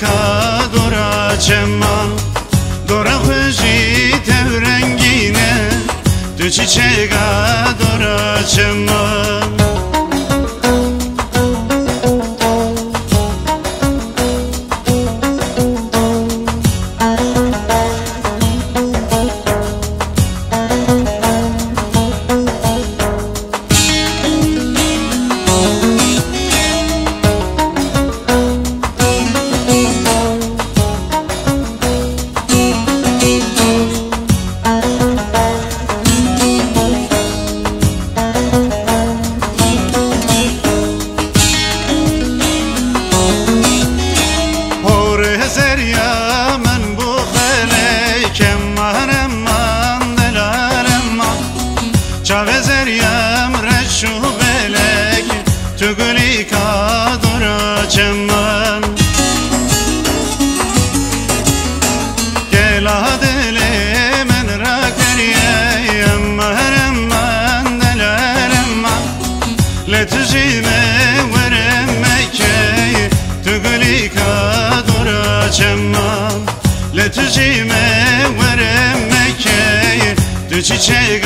gulika dora çemman dora xoji tevrengine tu çiçeğe dora çemman Çavezeriyem reşu belek tügülika dora çemman Gela dele men rakeriyem mahremman deleremman Letüzime verem mekkey tügülika dora çemman Letüzime verem mekkey tu çiçeğe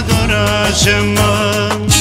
dora çemman